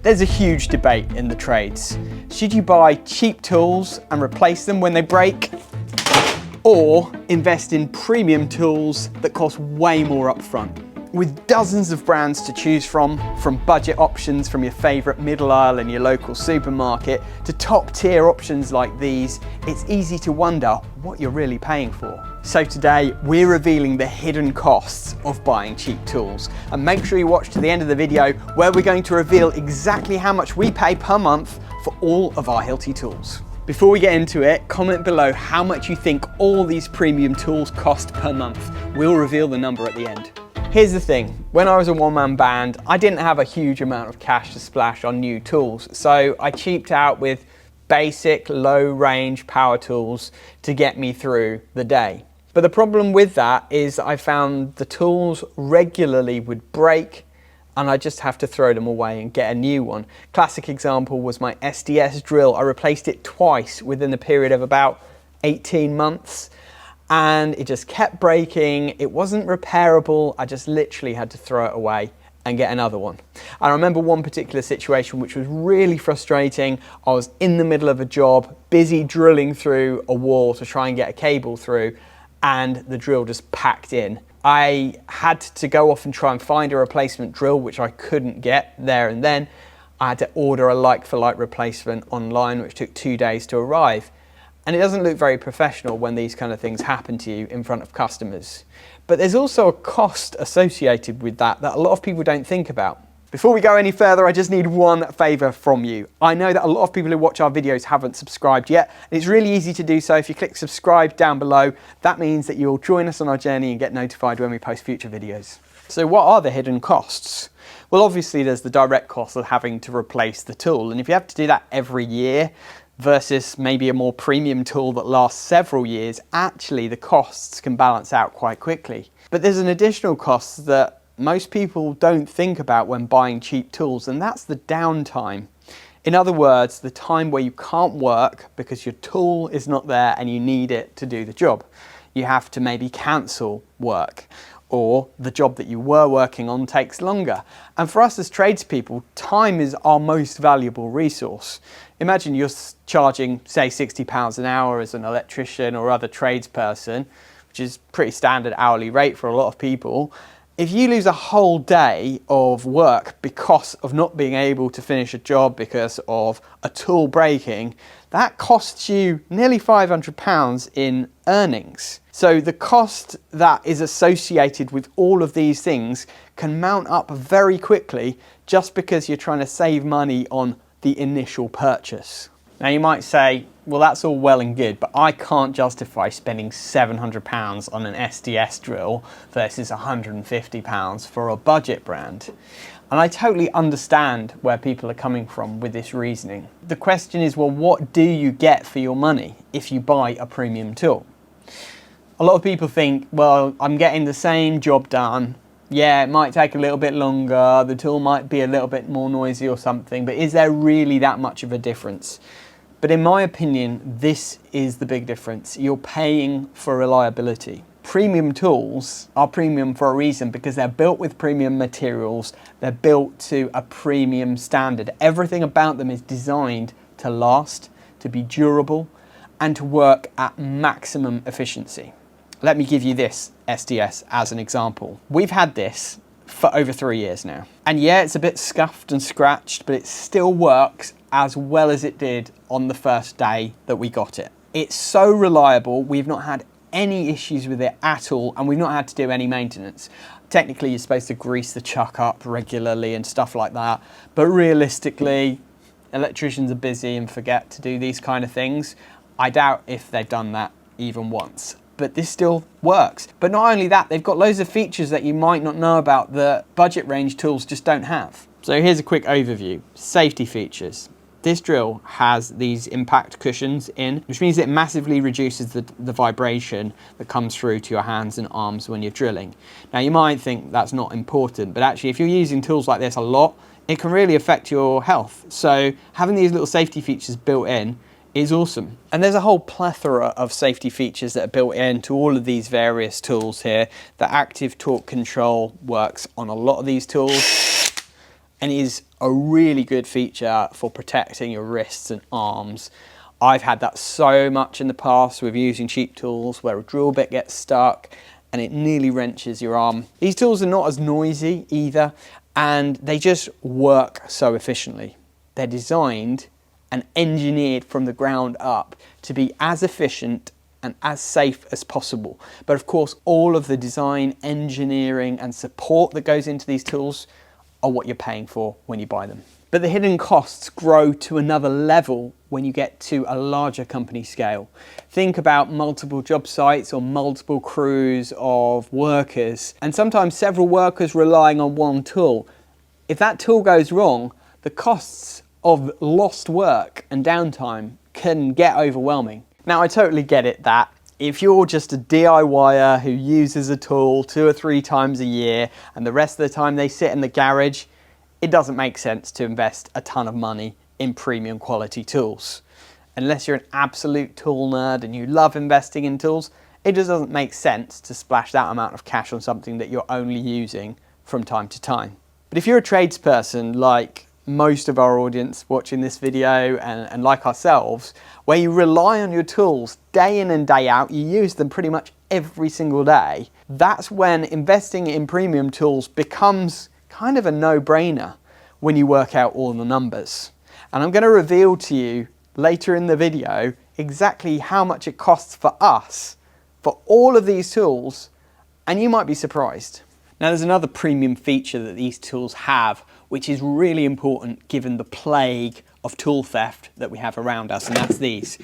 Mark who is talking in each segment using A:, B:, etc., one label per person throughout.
A: There's a huge debate in the trades. Should you buy cheap tools and replace them when they break? Or invest in premium tools that cost way more upfront? With dozens of brands to choose from budget options from your favourite middle aisle in your local supermarket to top tier options like these, it's easy to wonder what you're really paying for. So today we're revealing the hidden costs of buying cheap tools, and make sure you watch to the end of the video where we're going to reveal exactly how much we pay per month for all of our Hilti tools. Before we get into it, comment below how much you think all these premium tools cost per month. We'll reveal the number at the end. Here's the thing, when I was a one-man band, I didn't have a huge amount of cash to splash on new tools, so I cheaped out with basic low-range power tools to get me through the day. But the problem with that is I found the tools regularly would break and I just have to throw them away and get a new one. Classic example was my SDS drill. I replaced it twice within the period of about 18 months. And it just kept breaking. It wasn't repairable. I just literally had to throw it away and get another one. I remember one particular situation which was really frustrating. I was in the middle of a job, busy drilling through a wall to try and get a cable through, and the drill just packed in. I had to go off and try and find a replacement drill, which I couldn't get there and then. I had to order a like-for-like replacement online, which took 2 days to arrive. And it doesn't look very professional when these kind of things happen to you in front of customers. But there's also a cost associated with that a lot of people don't think about. Before we go any further, I just need one favour from you. I know that a lot of people who watch our videos haven't subscribed yet. It's really easy to do so. If you click subscribe down below, that means that you'll join us on our journey and get notified when we post future videos. So what are the hidden costs? Well, obviously there's the direct cost of having to replace the tool. And if you have to do that every year, versus maybe a more premium tool that lasts several years, actually the costs can balance out quite quickly. But there's an additional cost that most people don't think about when buying cheap tools, and that's the downtime. In other words, the time where you can't work because your tool is not there and you need it to do the job. You have to maybe cancel work, or the job that you were working on takes longer. And for us as tradespeople, time is our most valuable resource. Imagine you're charging, say, £60 an hour as an electrician or other tradesperson, which is pretty standard hourly rate for a lot of people. If you lose a whole day of work because of not being able to finish a job because of a tool breaking, that costs you nearly £500 in earnings. So the cost that is associated with all of these things can mount up very quickly just because you're trying to save money on the initial purchase. Now you might say, well, that's all well and good, but I can't justify spending £700 on an SDS drill versus £150 for a budget brand. And I totally understand where people are coming from with this reasoning. The question is, well, what do you get for your money if you buy a premium tool? A lot of people think, well, I'm getting the same job done. Yeah, it might take a little bit longer, the tool might be a little bit more noisy or something, but is there really that much of a difference? But in my opinion, this is the big difference. You're paying for reliability. Premium tools are premium for a reason because they're built with premium materials, they're built to a premium standard. Everything about them is designed to last, to be durable, and to work at maximum efficiency. Let me give you this SDS as an example. We've had this for over 3 years now. And yeah, it's a bit scuffed and scratched, but it still works as well as it did on the first day that we got it. It's so reliable, we've not had any issues with it at all, and we've not had to do any maintenance. Technically, you're supposed to grease the chuck up regularly and stuff like that, but realistically, electricians are busy and forget to do these kind of things. I doubt if they've done that even once. But this still works. But not only that, they've got loads of features that you might not know about that budget range tools just don't have. So here's a quick overview. Safety features. This drill has these impact cushions in, which means it massively reduces the vibration that comes through to your hands and arms when you're drilling. Now you might think that's not important, but actually if you're using tools like this a lot, it can really affect your health. So having these little safety features built in is awesome. And there's a whole plethora of safety features that are built into all of these various tools here. The active torque control works on a lot of these tools and is a really good feature for protecting your wrists and arms. I've had that so much in the past with using cheap tools where a drill bit gets stuck and it nearly wrenches your arm. These tools are not as noisy either, and they just work so efficiently. They're designed and engineered from the ground up to be as efficient and as safe as possible. But of course, all of the design, engineering and support that goes into these tools are what you're paying for when you buy them. But the hidden costs grow to another level when you get to a larger company scale. Think about multiple job sites or multiple crews of workers, and sometimes several workers relying on one tool. If that tool goes wrong, the costs of lost work and downtime can get overwhelming. Now, I totally get it that if you're just a DIYer who uses a tool 2 or 3 times a year and the rest of the time they sit in the garage, it doesn't make sense to invest a ton of money in premium quality tools. Unless you're an absolute tool nerd and you love investing in tools, it just doesn't make sense to splash that amount of cash on something that you're only using from time to time. But if you're a tradesperson like most of our audience watching this video and like ourselves, where you rely on your tools day in and day out, you use them pretty much every single day, that's when investing in premium tools becomes kind of a no-brainer when you work out all the numbers. And I'm going to reveal to you later in the video exactly how much it costs for us for all of these tools, and you might be surprised. Now, there's another premium feature that these tools have, which is really important given the plague of tool theft that we have around us, and that's these.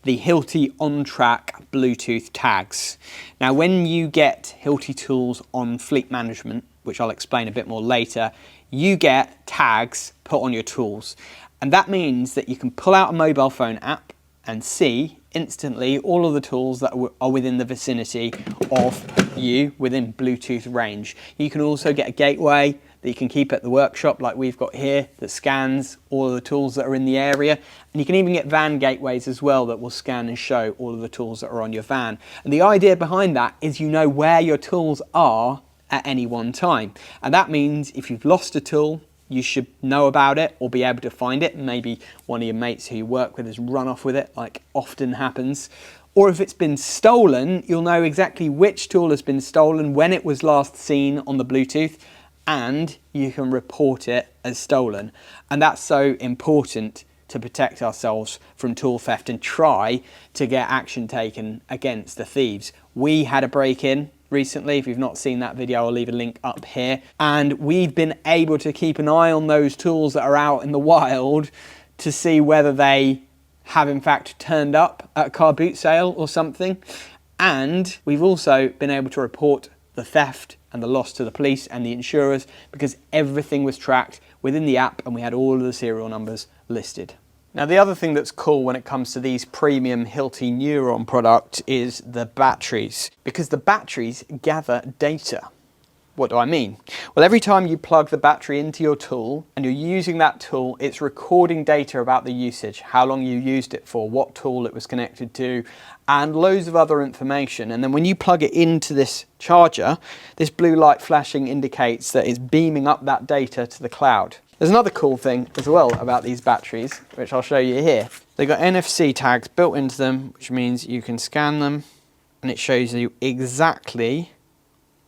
A: The Hilti OnTrack Bluetooth tags. Now, when you get Hilti tools on fleet management, which I'll explain a bit more later, you get tags put on your tools. And that means that you can pull out a mobile phone app and see instantly all of the tools that are within the vicinity of you within Bluetooth range. You can also get a gateway that you can keep at the workshop like we've got here that scans all of the tools that are in the area. And you can even get van gateways as well that will scan and show all of the tools that are on your van. And the idea behind that is you know where your tools are at any one time. And that means if you've lost a tool, you should know about it or be able to find it. Maybe one of your mates who you work with has run off with it, like often happens. Or if it's been stolen, you'll know exactly which tool has been stolen, when it was last seen on the Bluetooth, and you can report it as stolen. And that's so important to protect ourselves from tool theft and try to get action taken against the thieves. We had a break-in recently. If you've not seen that video, I'll leave a link up here. And we've been able to keep an eye on those tools that are out in the wild to see whether they have in fact turned up at a car boot sale or something. And we've also been able to report the theft and the loss to the police and the insurers because everything was tracked within the app and we had all of the serial numbers listed. Now, the other thing that's cool when it comes to these premium Hilti Neuron products is the batteries, because the batteries gather data. What do I mean? Well, every time you plug the battery into your tool and you're using that tool, it's recording data about the usage, how long you used it for, what tool it was connected to, and loads of other information. And then when you plug it into this charger, this blue light flashing indicates that it's beaming up that data to the cloud. There's another cool thing as well about these batteries, which I'll show you here. They've got NFC tags built into them, which means you can scan them and it shows you exactly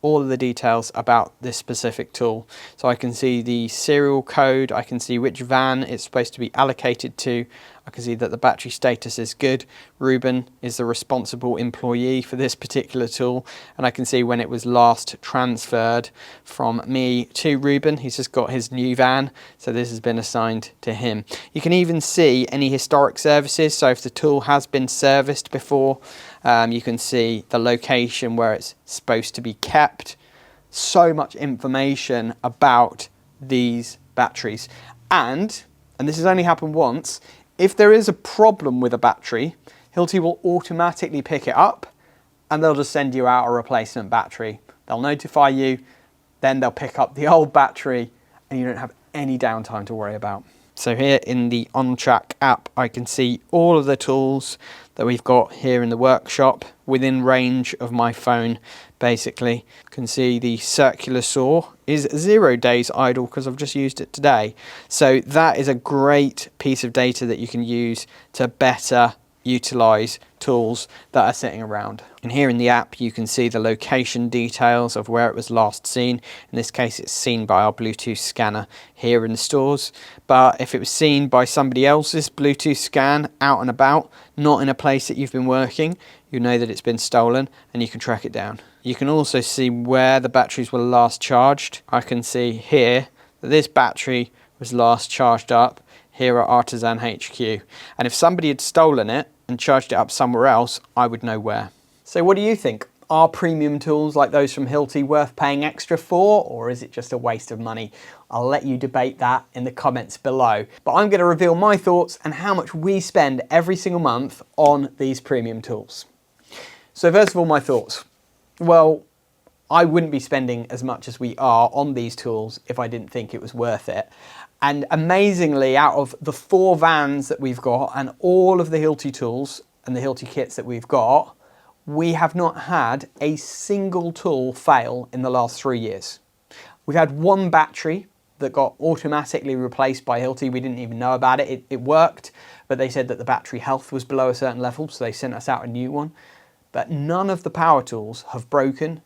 A: all of the details about this specific tool. So I can see the serial code, I can see which van it's supposed to be allocated to, I can see that the battery status is good. Ruben is the responsible employee for this particular tool, and I can see when it was last transferred from me to Ruben. He's just got his new van, so this has been assigned to him. You can even see any historic services, so if the tool has been serviced before, you can see the location where it's supposed to be kept. So much information about these batteries. And this has only happened once, if there is a problem with a battery, Hilti will automatically pick it up and they'll just send you out a replacement battery. They'll notify you, then they'll pick up the old battery and you don't have any downtime to worry about. So here in the OnTrack app, I can see all of the tools that we've got here in the workshop within range of my phone. Basically, you can see the circular saw is 0 days idle because I've just used it today. So that is a great piece of data that you can use to better utilize tools that are sitting around. And here in the app you can see the location details of where it was last seen. In this case it's seen by our Bluetooth scanner here in the stores, but if it was seen by somebody else's Bluetooth scan out and about, not in a place that you've been working, you know that it's been stolen and you can track it down. You can also see where the batteries were last charged. I can see here that this battery was last charged up here at Artisan HQ, and if somebody had stolen it and charged it up somewhere else, I would know where. So what do you think? Are premium tools like those from Hilti worth paying extra for, or is it just a waste of money? I'll let you debate that in the comments below. But I'm going to reveal my thoughts and how much we spend every single month on these premium tools. So first of all, my thoughts. Well, I wouldn't be spending as much as we are on these tools if I didn't think it was worth it. And amazingly, out of the 4 vans that we've got and all of the Hilti tools and the Hilti kits that we've got, we have not had a single tool fail in the last 3 years. We've had 1 battery that got automatically replaced by Hilti. We didn't even know about it. It worked, but they said that the battery health was below a certain level, so they sent us out a new one. But none of the power tools have broken.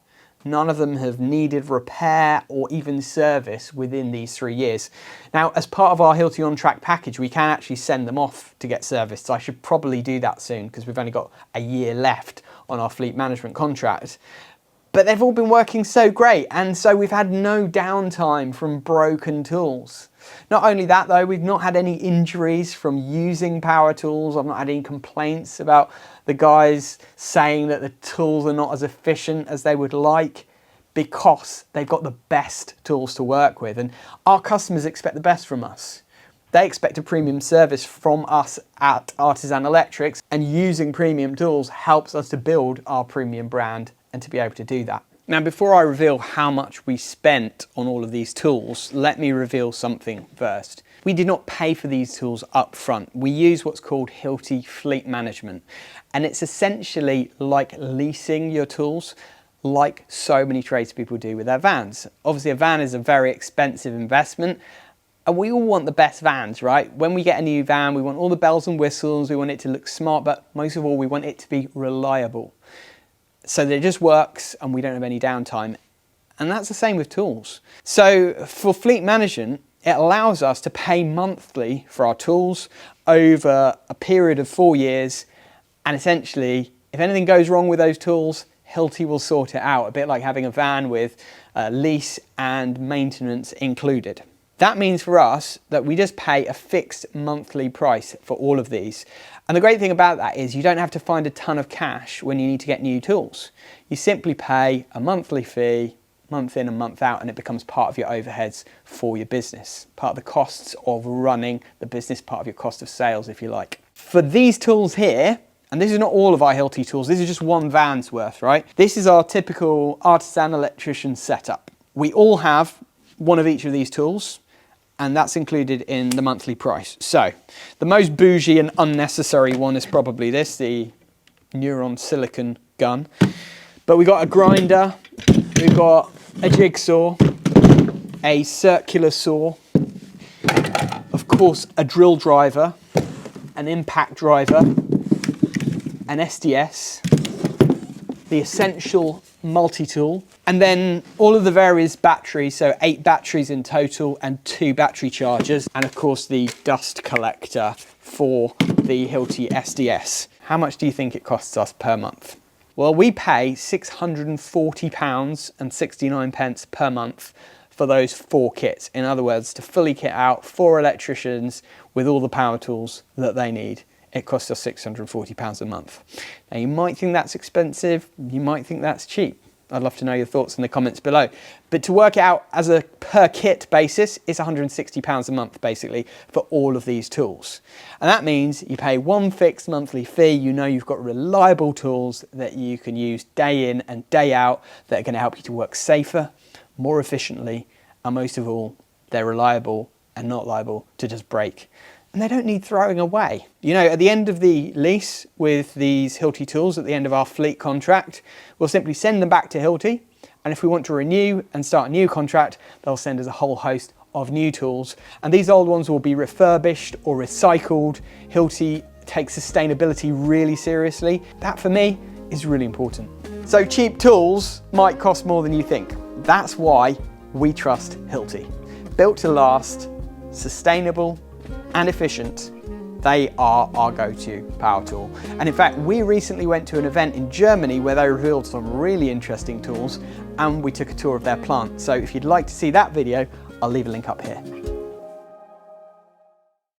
A: None of them have needed repair or even service within these 3 years. Now, as part of our Hilti OnTrack package, we can actually send them off to get serviced. So I should probably do that soon because we've only got a year left on our fleet management contract. But they've all been working so great, and so we've had no downtime from broken tools. Not only that though, we've not had any injuries from using power tools. I've not had any complaints about the guys saying that the tools are not as efficient as they would like, because they've got the best tools to work with, and our customers expect the best from us. They expect a premium service from us at Artisan Electrics, and using premium tools helps us to build our premium brand and to be able to do that. Now, before I reveal how much we spent on all of these tools, let me reveal something first. We did not pay for these tools up front. We use what's called Hilti Fleet Management, and it's essentially like leasing your tools, like so many tradespeople do with their vans. Obviously, a van is a very expensive investment, and we all want the best vans, right? When we get a new van, we want all the bells and whistles, we want it to look smart, but most of all, we want it to be reliable, so that it just works and we don't have any downtime. And that's the same with tools. So for fleet management, it allows us to pay monthly for our tools over a period of 4 years. And essentially, if anything goes wrong with those tools, Hilti will sort it out, a bit like having a van with lease and maintenance included. That means for us that we just pay a fixed monthly price for all of these. And the great thing about that is you don't have to find a ton of cash when you need to get new tools. You simply pay a monthly fee, month in and month out, and it becomes part of your overheads for your business. Part of the costs of running the business, part of your cost of sales, if you like. For these tools here, and this is not all of our Hilti tools, this is just 1 van's worth, right? This is our typical Artisan Electrician setup. We all have 1 of each of these tools, and that's included in the monthly price. So the most bougie and unnecessary one is probably this, the Neuron silicon gun. But we got a grinder, we've got a jigsaw, a circular saw, of course a drill driver, an impact driver, an SDS, the essential multi-tool, and then all of the various batteries, so 8 batteries in total and 2 battery chargers, and of course the dust collector for the Hilti SDS. How much do you think it costs us per month? Well, we pay £640.69 per month for those 4 kits. In other words, to fully kit out 4 electricians with all the power tools that they need, it costs us £640 a month. Now, you might think that's expensive, you might think that's cheap. I'd love to know your thoughts in the comments below. But to work it out as a per kit basis, it's £160 a month basically for all of these tools. And that means you pay 1 fixed monthly fee, you know you've got reliable tools that you can use day in and day out that are going to help you to work safer, more efficiently, and most of all, they're reliable and not liable to just break. And they don't need throwing away. You know, at the end of the lease with these Hilti tools, at the end of our fleet contract, we'll simply send them back to Hilti. And if we want to renew and start a new contract, they'll send us a whole host of new tools. And these old ones will be refurbished or recycled. Hilti takes sustainability really seriously. That for me is really important. So cheap tools might cost more than you think. That's why we trust Hilti. Built to last, sustainable and efficient, they are our go-to power tool. And in fact, we recently went to an event in Germany where they revealed some really interesting tools, and we took a tour of their plant. So if you'd like to see that video, I'll leave a link up here.